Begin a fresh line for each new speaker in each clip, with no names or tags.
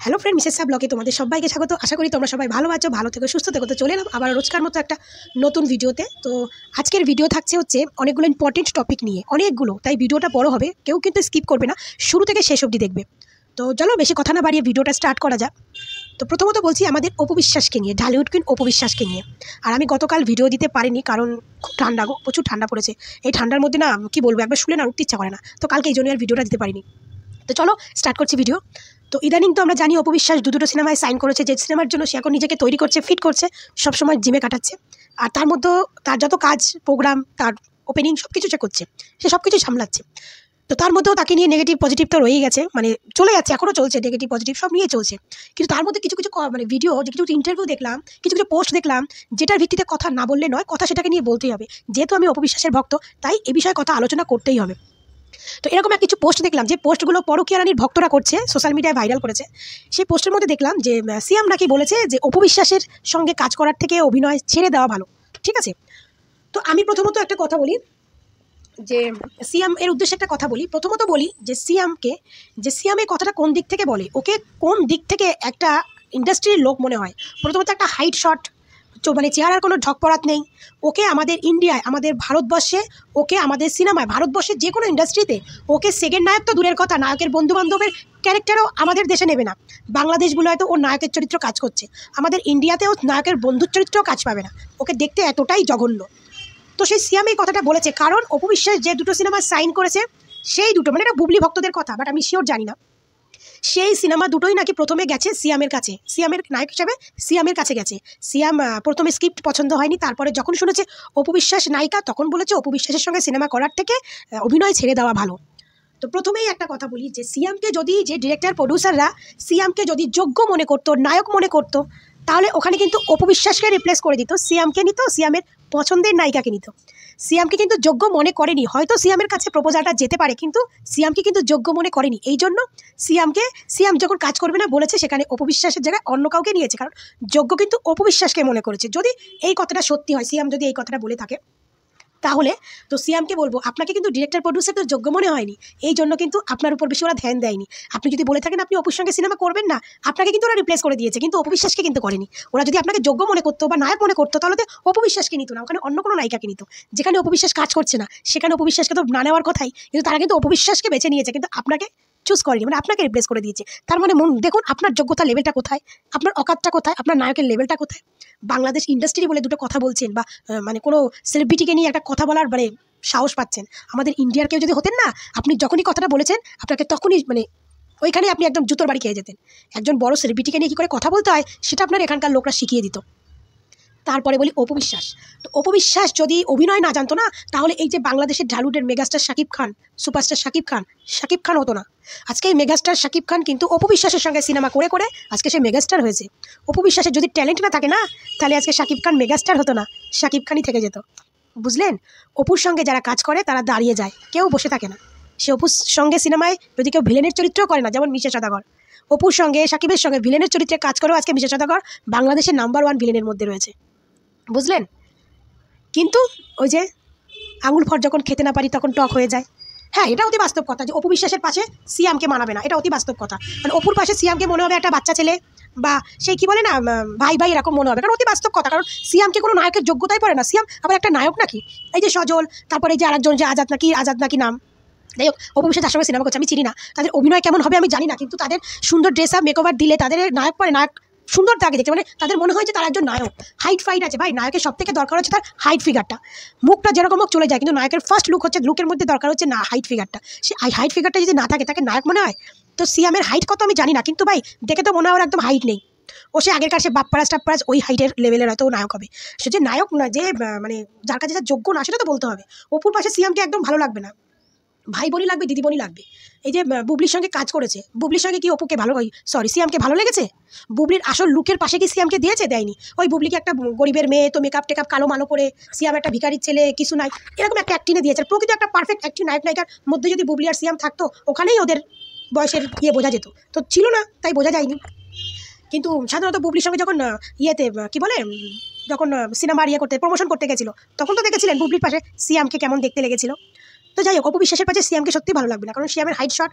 Hello friend, Mrs সাহ ব্লগে তোমাদের সবাইকে স্বাগত। আশা করি তোমরা সবাই ভালো আছো, ভালো থেকো, সুস্থ থেকো। তো চলে এলাম আবার রোজকার মতো একটা নতুন ভিডিওতে। তো আজকের ভিডিও থাকছে হচ্ছে অনেকগুলো ইম্পর্টেন্ট টপিক নিয়ে, অনেকগুলো, তাই ভিডিওটা বড় হবে, কেউ কিন্তু স্কিপ করবে না, শুরু থেকে শেষ অবধি দেখবে। তো চলো বেশি কথা না বাড়িয়ে ভিডিওটা স্টার্ট করা যাক। তো প্রথমত বলছি আমাদের অপু বিশ্বাসকে নিয়ে, ঢালিউড কুইন অপু বিশ্বাসকে নিয়ে। আর আমি গতকাল ভিডিও দিতে পারিনি কারণ খুব ঠান্ডা, প্রচুর ঠান্ডা পড়েছে। এই ঠান্ডার মধ্যে না কি বলবো, একবার শুলে না উঠতে ইচ্ছা করে না। তো কালকে এই জন্য আর ভিডিওটা দিতে পারিনি। তো চলো স্টার্ট করছি ভিডিও। তো ইদানিং তো আমরা জানি অপু বিশ্বাস দুটো সিনেমায় সাইন করেছে, যে সিনেমার জন্য সে এখন নিজেকে তৈরি করছে, ফিট করছে, সবসময় জিমে কাটাচ্ছে। আর তার মধ্যে তার যত কাজ, প্রোগ্রাম, তার ওপেনিং সব কিছু সে করছে, সে সব কিছু সামলাচ্ছে। তো তার মধ্যেও তাকে নিয়ে নেগেটিভ পজিটিভ তো রয়েই গেছে, মানে চলে যাচ্ছে, এখনও চলছে, নেগেটিভ পজিটিভ সব নিয়ে চলছে। কিন্তু তার মধ্যে কিছু কিছু মানে ভিডিও, কিছু কিছু ইন্টারভিউ দেখলাম, কিছু কিছু পোস্ট দেখলাম, যেটার ভিত্তিতে কথা না বললে নয়, কথা সেটাকে নিয়ে বলতেই হবে। যেহেতু আমি অপু বিশ্বাসের ভক্ত, তাই এ বিষয়ে কথা আলোচনা করতেই হবে। তো এরকম এক কিছু পোস্ট দেখলাম, যে পোস্টগুলো পরকীয়া রানীর ভক্তরা করছে, সোশ্যাল মিডিয়ায় ভাইরাল করেছে। সেই পোস্টের মধ্যে দেখলাম যে সিয়াম নাকি বলেছে যে অপু বিশ্বাসের সঙ্গে কাজ করার থেকে অভিনয় ছেড়ে দেওয়া ভালো। ঠিক আছে, তো আমি প্রথমত একটা কথা বলি, যে সিয়াম এর উদ্দেশ্যে একটা কথা বলি। প্রথমত বলি যে সিয়াম এই কথাটা কোন দিক থেকে বলে, ওকে কোন দিক থেকে একটা ইন্ডাস্ট্রির লোক মনে হয়। প্রথমত একটা হাইট শট, মানে চেহারার কোনো ঢকপড়াত নেই। ওকে আমাদের ইন্ডিয়ায়, আমাদের ভারতবর্ষে, ওকে আমাদের সিনেমায়, ভারতবর্ষের যে কোনো ইন্ডাস্ট্রিতে ওকে সেকেন্ড নায়ক তো দূরের কথা, নায়কের বন্ধুবান্ধবের ক্যারেক্টারও আমাদের দেশে নেবে না। বাংলাদেশগুলো হয়তো ওর নায়কের চরিত্র কাজ করছে, আমাদের ইন্ডিয়াতেও নায়কের বন্ধুর চরিত্রও কাজ পাবে না। ওকে দেখতে এতটাই জঘন্য। তো সেই সিয়াম এই কথাটা বলেছে কারণ অপু বিশ্বাস যে দুটো সিনেমা সাইন করেছে, সেই দুটো, মানে এটা বুবলি ভক্তদের কথা, বাট আমি শিওর জানি না, সেই সিনেমা দুটোই নাকি প্রথমে গেছে সিয়ামের কাছে, সিয়ামের নায়ক হিসাবে সিয়ামের কাছে গেছে। সিয়াম প্রথমে স্ক্রিপ্ট পছন্দ হয়নি, তারপরে যখন শুনেছে অপু বিশ্বাস নায়িকা, তখন বলেছে অপু বিশ্বাসের সঙ্গে সিনেমা করার থেকে অভিনয় ছেড়ে দেওয়া ভালো। তো প্রথমেই একটা কথা বলি, যে সিয়ামকে যদি, যে ডিরেক্টর প্রডিউসাররা সিয়ামকে যদি যোগ্য মনে করতো, নায়ক মনে করতো, তাহলে ওখানে কিন্তু অপু বিশ্বাসকে রিপ্লেস করে দিত, সিয়ামকে নিত, সিয়ামের পছন্দের নায়িকাকে নিত। সিয়ামকে কিন্তু যোগ্য মনে করেনি, হয়তো সিয়ামের কাছে প্রপোজালটা যেতে পারে, কিন্তু সিয়ামকে কিন্তু যোগ্য মনে করেনি। এই জন্য সিয়াম যখন কাজ করবে না বলেছে, সেখানে অপু বিশ্বাসের জায়গায় অন্য কাউকে নিয়েছে, কারণ যোগ্য কিন্তু অপু বিশ্বাসকে মনে করেছে। যদি এই কথাটা সত্যি হয়, সিয়াম যদি এই কথাটা বলে থাকে, তাহলে তো সিয়ামকে বলবো, আপনাকে কিন্তু ডিরেক্টর প্রডিউসার তো যোগ্য মনে হয়নি, এই জন্য কিন্তু আপনার উপর বেশি ওরা ধ্যান দেয়নি। আপনি যদি বলে থাকেন আপনি অপুর সঙ্গে সিনেমা করবেন না, আপনাকে কিন্তু ওরা রিপ্লেস করে দিয়েছে, কিন্তু অপু বিশ্বাসকে কিন্তু করেনি। ওরা যদি আপনাকে যোগ্য মনে করতো বা নায়ক মনে করতো, তাহলে তো অপু বিশ্বাসকে নিত না, ওখানে অন্য কোনো নায়িকাকে নিত। যেখানে অপু বিশ্বাস কাজ করছে না, সেখানে অপু বিশ্বাসকে তো না নেওয়ার কথাই, কিন্তু তারা কিন্তু অপু বিশ্বাসকে বেছে নিয়েছে, কিন্তু আপনাকে চুজ করেনি, মানে আপনাকে রিপ্লেস করে দিয়েছে। তার মানে দেখুন আপনার যোগ্যতা লেভেলটা কোথায়, আপনার অকাতটা কোথায়, আপনার নায়কের লেভেলটা কোথায়। বাংলাদেশ ইন্ডাস্ট্রি বলে দুটো কথা বলছেন, বা মানে কোনো সেলিব্রিটিকে নিয়ে একটা কথা বলার মানে সাহস পাচ্ছেন। আমাদের ইন্ডিয়ার কেউ যদি হতেন না, আপনি যখনই কথাটা বলেছেন, আপনাকে তখনই মানে ওইখানে আপনি একদম জুতোর বাড়ি খেয়ে যেতেন। একজন বড় সেলিব্রিটিকে নিয়ে কী করে কথা বলতে হয়, সেটা আপনার এখানকার লোকরা শিখিয়ে দিত। তারপরে বলি অপু বিশ্বাস। তো অপু বিশ্বাস যদি অভিনয় না জানতো না, তাহলে এই যে বাংলাদেশের ঢালিউডের মেগাস্টার শাকিব খান, সুপারস্টার শাকিব খান হতো না। আজকে এই মেগাস্টার শাকিব খান কিন্তু অপু বিশ্বাসের সঙ্গে সিনেমা করে করে আজকে সে মেগাস্টার হয়েছে। অপু বিশ্বাসের যদি ট্যালেন্ট না থাকে না, তাহলে আজকে শাকিব খান মেগাস্টার হতো না, শাকিব খানই থেকে যেত। বুঝলেন? অপুর সঙ্গে যারা কাজ করে তারা দাঁড়িয়ে যায়, কেউ বসে থাকে না। সে অপুর সঙ্গে সিনেমায় যদি কেউ ভিলেনের চরিত্রও করে না, যেমন মিশা সওদাগর, অপুর সঙ্গে, শাকিবের সঙ্গে ভিলেনের চরিত্রে কাজ করেও আজকে মিশা সওদাগর বাংলাদেশের নাম্বার 1 ভিলেনের মধ্যে রয়েছে। বুঝলেন? কিন্তু ওই যে আঙুল ফট যখন খেতে না পারি তখন টক হয়ে যায়। হ্যাঁ, এটা অতি বাস্তব কথা যে অপু বিশ্বাসের পাশে সিয়ামকে মানাবে না, এটা অতি বাস্তব কথা। মানে অপুর পাশে সিয়ামকে মনে হবে একটা বাচ্চা ছেলে, বা সেই কি বলে না, ভাই ভাই এরকম মনে হবে, কারণ অতি বাস্তব কথা। কারণ সিয়ামকে কোনো নায়কের যোগ্যতাই পড়ে না, সিয়াম আবার একটা নায়ক নাকি। এই যে সজল, তারপরে এই যে আরেকজন যে আজাদ নাকি নাম, যাই হোক, অপু বিশ্বাস যার সঙ্গে সিনেমা করছে আমি চিনি না, তাদের অভিনয় কেমন হবে আমি জানি না, কিন্তু তাদের সুন্দর ড্রেস আপ মেকওভার দিলে তাদের নায়ক পরে, নায়ক সুন্দর থাকে দেখতে, মানে তাদের মনে হয় যে তারা একজন নায়ক। হাইট ফাইট আছে ভাই, নায়কের সব থেকে দরকার হচ্ছে তার হাইট ফিগারটা। মুখটা যেরকম হোক চলে যায়, কিন্তু নায়কের ফার্স্ট লুক হচ্ছে, লুকের মধ্যে দরকার হচ্ছে না হাইট ফিগারটা। সে হাইট ফিগারটা যদি না থাকে, তাকে নায়ক মনে হয়? তো সিয়ামের হাইট কত আমি জানি না, কিন্তু ভাই দেখে তো মনে হয় ওর একদম হাইট নেই। ও সে আগেরকার সে বাপ্পারাজ টাপ্পারাজ ওই হাইটের লেভেলের হয়তো নায়ক হবে। সে যে নায়ক না, যে মানে যার কাছে যা যোগ্য না, সেটা তো বলতে হবে। অপুর পাশে সিয়ামকে একদম ভালো লাগবে না, ভাই বোনই লাগবে, দিদি বোনই লাগবে। এই যে বুবলির সঙ্গে কাজ করেছে, বুবলির সঙ্গে কি অপুকে ভালো, সিয়ামকে ভালো লেগেছে? বুবলির আসল লুকের পাশে কি সিয়ামকে দিয়েছে? দেয়নি। ওই বুবলিকে একটা গরিবের মেয়ে, তো মেকআপ টেকআপ কালো মালো করে, সিয়াম একটা ভিখারির ছেলে, কিছু নাই, এরকম একটা অ্যাক্টিংয়ে দিয়েছে। প্রকৃত একটা পারফেক্ট অ্যাক্টিং নায়ক নায়িকার মধ্যে যদি বুবলি আর সিয়াম থাকতো, ওখানেই ওদের বয়সের বোঝা যেত। তো ছিল না, তাই বোঝা যায়নি। কিন্তু সাধারণত বুবলির সঙ্গে যখন ইয়েতে কি বলে, যখন সিনেমার করতে, প্রমোশন করতে গেছিলো, তখন তো দেখেছিলেন বুবলির পাশে সিয়ামকে কেমন দেখতে লেগেছিল। তো যাই হোক, অপু বিশ্বাসের পাশে সিয়ামকে সত্যি ভালো লাগবে না, কারণ সিয়ামের হাইট শট,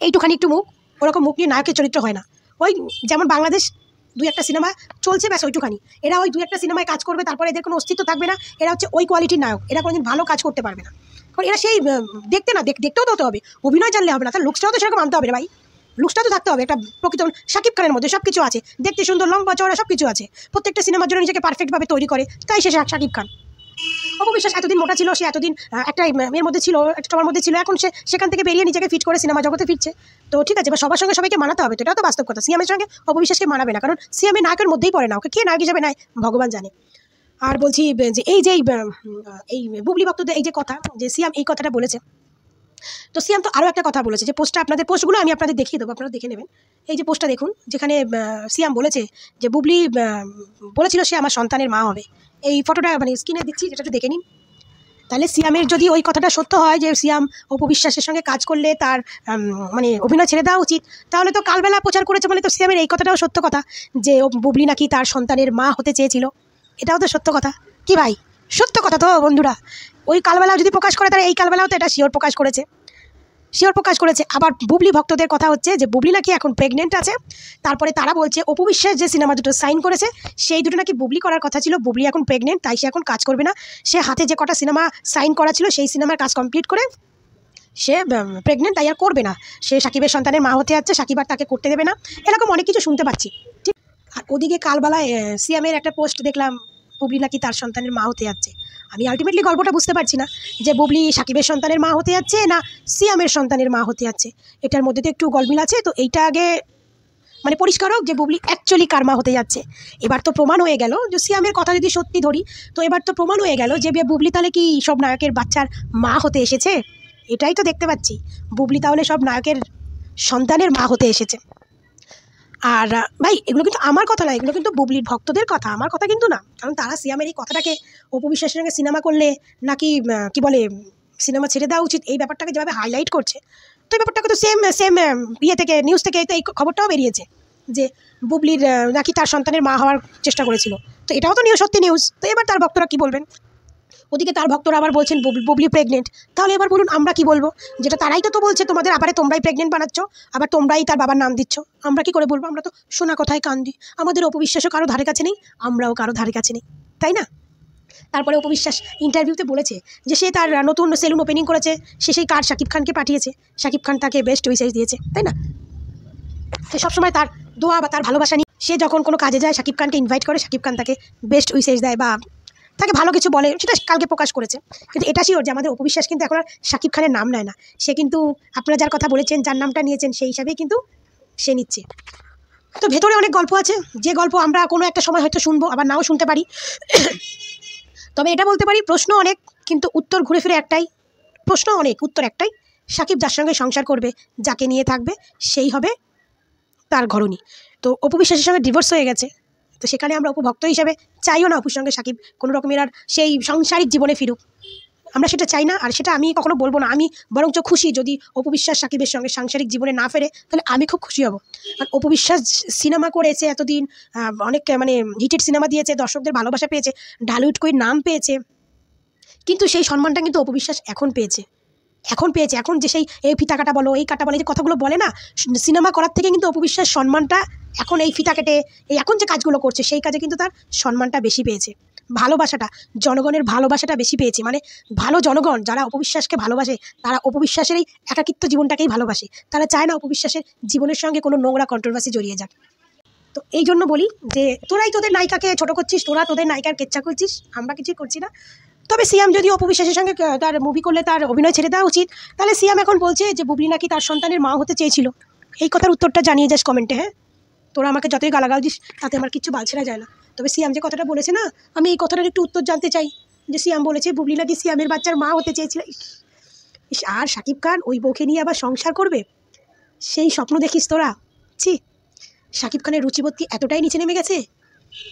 এইটুখানি একটু মুখ, ওরকম মুখ নিয়ে নায়কের চরিত্র হয় না। ওই যেমন বাংলাদেশ 2-1টা সিনেমা চলছে ব্যাস ওইটুখানি, এরা ওই 2-1টা সিনেমায় কাজ করবে, তারপরে এদের কোনো অস্তিত্ব থাকবে না, এরা হচ্ছে ওই কোয়ালিটির নায়ক, এরা কোনোদিন ভালো কাজ করতে পারবে না। কারণ এরা সেই দেখতেও তো হতে হবে, অভিনয় জানলে হবে না, তার লুকসটাও তো সেরকম আনতে হবে রে ভাই, লুকসটা তো থাকতে হবে একটা প্রকৃত। শাকিব খানের মধ্যে সব কিছু আছে, দেখতে সুন্দর, লম্বা চওড়া সব কিছু আছে, প্রত্যেকটা সিনেমার জন্য নিজেকে পারফেক্টভাবে তৈরি করে, তাই সে শাকিব খান। অপবিশ্বাস এতদিন মোটা ছিল, সে এতদিন একটা মেয়ের মধ্যে ছিল, একটা টমার মধ্যে ছিল, এখন সে সেখান থেকে বেরিয়ে নিজেকে ফিট করে সিনেমা জগতে ফিরছে। তো ঠিক আছে, বা সবার সঙ্গে সবাইকে মানাতে হবে, তো এটাও তো বাস্তব কথা। সিএমের সঙ্গে অপবিশ্বাসকে মানাবে না, কারণ সিএমের নায়কের মধ্যেই পড়ে না, ওকে কে নায়ক হিসাবে নেয় ভগবান জানে। আর বলছি যে এই বুবলি ভক্তদের এই যে কথা, যে সিএম এই কথাটা বলেছে, তো সিএম তো আরও একটা কথা বলেছে, যে পোস্টটা আপনাদের, পোস্টগুলো আমি আপনাদের দেখিয়ে দেবো, আপনারা দেখে নেবেন। এই যে পোস্টটা দেখুন, যেখানে সিএম বলেছে যে বুবলি বলেছিল সে আমার সন্তানের মা হবে। এই ফটোটা মানে স্ক্রিনে দিচ্ছি, যেটা একটু দেখে নিন। তাহলে সিয়ামের যদি ওই কথাটা সত্য হয় যে সিয়াম অপবিশ্বাসের সঙ্গে কাজ করলে তার মানে অভিনয় ছেড়ে দেওয়া উচিত, তাহলে তো কালবেলা প্রচার করেছে, মানে তো সিয়ামের এই কথাটাও সত্য কথা যে বুবলি নাকি তার সন্তানের মা হতে চেয়েছিল, এটাও তো সত্য কথা। কি ভাই, সত্য কথা তো বন্ধুরা। ওই কালবেলাও যদি প্রকাশ করে, তাহলে এই কালবেলাও তো এটা শিওর প্রকাশ করেছে। আবার বুবলি ভক্তদের কথা হচ্ছে যে বুবলি নাকি এখন প্রেগনেন্ট আছে, তারপরে তারা বলছে অপবিশ্বাস যে সিনেমা দুটো সাইন করেছে সেই দুটো নাকি বুবলি করার কথা ছিল, বুবলি এখন প্রেগনেন্ট, তাই সে এখন কাজ করবে না, সে হাতে যে কটা সিনেমা সাইন করা ছিল সেই সিনেমার কাজ কমপ্লিট করে সে প্রেগনেন্ট, তাই আর করবে না, সে সাকিবের সন্তানের মা হতে যাচ্ছে, সাকিব আর তাকে করতে দেবে না, এরকম অনেক কিছু শুনতে পাচ্ছি। ঠিক, আর ওদিকে কালবেলায় সিএমের একটা পোস্ট দেখলাম, বুবলি নাকি তার সন্তানের মা হতে যাচ্ছে। আমি আলটিমেটলি গল্পটা বুঝতে পারছি না যে বুবলি সাকিবের সন্তানের মা হতে যাচ্ছে না সিয়ামের সন্তানের মা হতে যাচ্ছে, এটার মধ্যে তো একটু গলমিল আছে। তো এইটা আগে মানে পরিষ্কার হোক যে বুবলি অ্যাকচুয়ালি কার মা হতে যাচ্ছে। এবার তো প্রমাণ হয়ে গেল যে সিয়ামের কথা যদি সত্যি ধরি, তো এবার তো প্রমাণ হয়ে গেল যে বুবলি তাহলে কি সব নায়কের বাচ্চার মা হতে এসেছে। এটাই তো দেখতে পাচ্ছি, বুবলি তাহলে সব নায়কের সন্তানের মা হতে এসেছে। আর ভাই এগুলো কিন্তু আমার কথা না, এগুলো কিন্তু বুবলির ভক্তদের কথা, আমার কথা কিন্তু না। কারণ তারা সিয়ামের এই কথাটাকে অপবিশ্বাসের সঙ্গে সিনেমা করলে নাকি কি বলে সিনেমা ছেড়ে দেওয়া উচিত, এই ব্যাপারটাকে যেভাবে হাইলাইট করছে, তো এই ব্যাপারটাকে তো সেম ইয়ে থেকে, নিউজ থেকে তো এই খবরটাও বেরিয়েছে যে বুবলির নাকি তার সন্তানের মা হওয়ার চেষ্টা করেছিল। তো এটাও তো সত্যি নিউজ। তো এবার তার ভক্তরা কী বলবেন? ওদিকে তার ভক্তরা আবার বলছেন বুবলি প্রেগনেন্ট, তাহলে এবার বলুন আমরা কি বলবো? যেটা তারাই তো বলছে তোমাদের আবারে তোমরাই প্রেগনেন্ট বানাচ্ছ, আবার তোমরাই তার বাবার নাম দিচ্ছ, আমরা কি করে বলবো? আমরা তো শোনা কথায় কান দিই, আমাদের অপবিশ্বাসও কারো ধারে কাছে নেই, আমরাও কারো ধারে কাছে নেই, তাই না? তারপরে অপবিশ্বাস ইন্টারভিউতে বলেছে যে সে তার নতুন সেলুন ওপেনিং করেছে, সে সেই কার্ড শাকিব খানকে পাঠিয়েছে, শাকিব খান তাকে বেস্ট উইশেস দিয়েছে, তাই না? সে সবসময় তার দোয়া বা তার ভালোবাসা নিয়ে সে যখন কোনো কাজে যায় শাকিব খানকে ইনভাইট করে, শাকিব খান তাকে বেস্ট উইশেস দেয় বা তাকে ভালো কিছু বলে, সেটা কালকে প্রকাশ করেছে। কিন্তু এটা শিওর যে আমাদের অপবিশ্বাস কিন্তু এখন আর শাকিব খানের নাম নেয় না, সে কিন্তু আপনারা যার কথা বলেছেন, যার নামটা নিয়েছেন, সেই হিসাবেই কিন্তু সে নিচ্ছে। তো ভেতরে অনেক গল্প আছে, যে গল্প আমরা কোনো একটা সময় হয়তো শুনবো, আবার নাও শুনতে পারি। তবে এটা বলতে পারি প্রশ্ন অনেক, কিন্তু উত্তর ঘুরে ফিরে একটাই, প্রশ্ন অনেক উত্তর একটাই, শাকিব যার সঙ্গে সংসার করবে, যাকে নিয়ে থাকবে, সেই হবে তার ঘরণী। তো অপবিশ্বাসের সঙ্গে ডিভোর্স হয়ে গেছে, তো সেখানে আমরা উপভক্ত হিসেবে চাইও না অপুর সঙ্গে শাকিব কোনো রকমের আর সেই সাংসারিক জীবনে ফিরুক, আমরা সেটা চাই না। আর সেটা আমি কখনো বলবো না, আমি বরঞ্চ খুশি যদি অপবিশ্বাস শাকিবের সঙ্গে সাংসারিক জীবনে না ফেরে, তাহলে আমি খুব খুশি হব। কারণ অপবিশ্বাস সিনেমা করেছে এতদিন, অনেক মানে হিটেড সিনেমা দিয়েছে, দর্শকদের ভালোবাসা পেয়েছে, ঢালিউড কুইন নাম পেয়েছে, কিন্তু সেই সম্মানটা কিন্তু অপবিশ্বাস এখন পেয়েছে। এখন যে সেই এই ফিতা কাটা বলো, এই কাটা বলো, এই যে কথাগুলো বলে না, সিনেমা করার থেকে কিন্তু অপবিশ্বাস সম্মানটা এখন এই ফিতা কেটে এই এখন যে কাজগুলো করছে সেই কাজে কিন্তু তার সম্মানটা বেশি পেয়েছে, ভালোবাসাটা, জনগণের ভালোবাসাটা বেশি পেয়েছে। মানে ভালো জনগণ যারা অপবিশ্বাসকে ভালোবাসে, তারা অপবিশ্বাসের এই একাকিত্ব জীবনটাকেই ভালোবাসে, তারা চায় না অপবিশ্বাসের জীবনের সঙ্গে কোনো নোংরা কন্ট্রোভার্সি জড়িয়ে যাক। তো এই জন্য বলি যে তোরাই তোদের নায়িকাকে ছোটো করছিস, তোরা তোদের নায়িকার কেচ্ছা করছিস, আমরা কিছুই করছি না। তবে সিয়াম যদি অপবিশ্বাসের সঙ্গে তার মুভি করলে তার অভিনয় ছেড়ে দেওয়া উচিত, তাহলে সিয়াম এখন বলছে যে বুবলি নাকি তার সন্তানের মা হতে চেয়েছিল। এই কথার উত্তরটা জানিয়ে যাস কমেন্টে। হ্যাঁ, তোরা আমাকে যতই গালাগাল দিস তাতে আমার কিচ্ছু বাল ছেড়া যায় না। তবে সিয়াম যে কথাটা বলেছে না, আমি এই কথাটার একটু উত্তর জানতে চাই, যে সিয়াম বলেছে বুবলি নাকি সিয়ামের বাচ্চার মা হতে চেয়েছিল। আর শাকিব খান ওই বউকে নিয়ে আবার সংসার করবে, সেই স্বপ্ন দেখিস তোরা? ছি, শাকিব খানের রুচিবোধ এতটাই নিচে নেমে গেছে।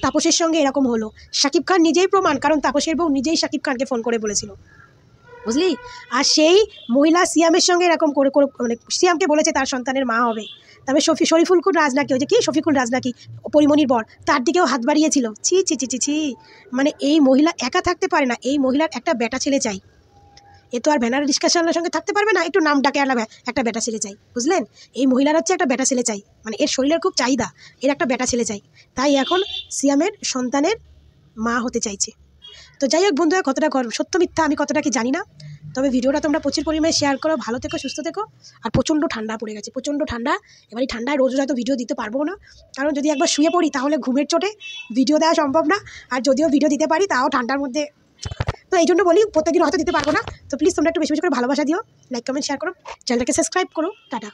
তাপসের সঙ্গে এরকম হলো, শাকিব খান নিজেই প্রমাণ, কারণ তাপসের বউ নিজেই শাকিব খানকে ফোন করে বলেছিল, বুঝলি? আর সেই মহিলা সিয়ামের সঙ্গে এরকম করে মানে সিয়ামকে বলেছে তার সন্তানের মা হবে। তবে শরীফুল রাজ নাকি, ওই যে কি শফিকুল রাজ নাকি পরিমণির বর, তার দিকেও হাত বাড়িয়েছিল। ছি ছি ছি ছি ছি, মানে এই মহিলা একা থাকতে পারে না, এই মহিলার একটা বেটা ছেলে চাই, এ তো আর ভ্যানার ডিসকাশনের সঙ্গে থাকতে পারবে না, একটু নাম ডাকে একটা বেটা ছেলে চাই, বুঝলেন? এই মহিলার হচ্ছে একটা বেটা ছেলে চাই, মানে এর শরীরের খুব চাহিদা, এর একটা বেটা ছেলে চাই, তাই এখন সিয়ামের সন্তানের মা হতে চাইছে। তো যাই হোক বন্ধুরা, কতটা সত্য মিথ্যা আমি কতটা কি জানি না, তবে ভিডিওটা তোমরা প্রচুর পরিমাণে শেয়ার করো। ভালো থেকো, সুস্থ থেকো। আর প্রচণ্ড ঠান্ডা পড়ে গেছে, প্রচণ্ড ঠান্ডা। এবার এই ঠান্ডায় রোজ হয়তো ভিডিও দিতে পারবো না, কারণ যদি একবার শুয়ে পড়ি তাহলে ঘুমের চোটে ভিডিও দেওয়া সম্ভব না। আর যদিও ভিডিও দিতে পারি তাও ঠান্ডার মধ্যে, তো এই জন্য বলি প্রত্যেকদিন হয়তো দিতে পারবো না। তো প্লিজ তোমরা একটু বেশি বেশি করে ভালোবাসা দিও, লাইক কমেন্ট শেয়ার করো, চ্যানেলটাকে সাবস্ক্রাইব করো। টাটা।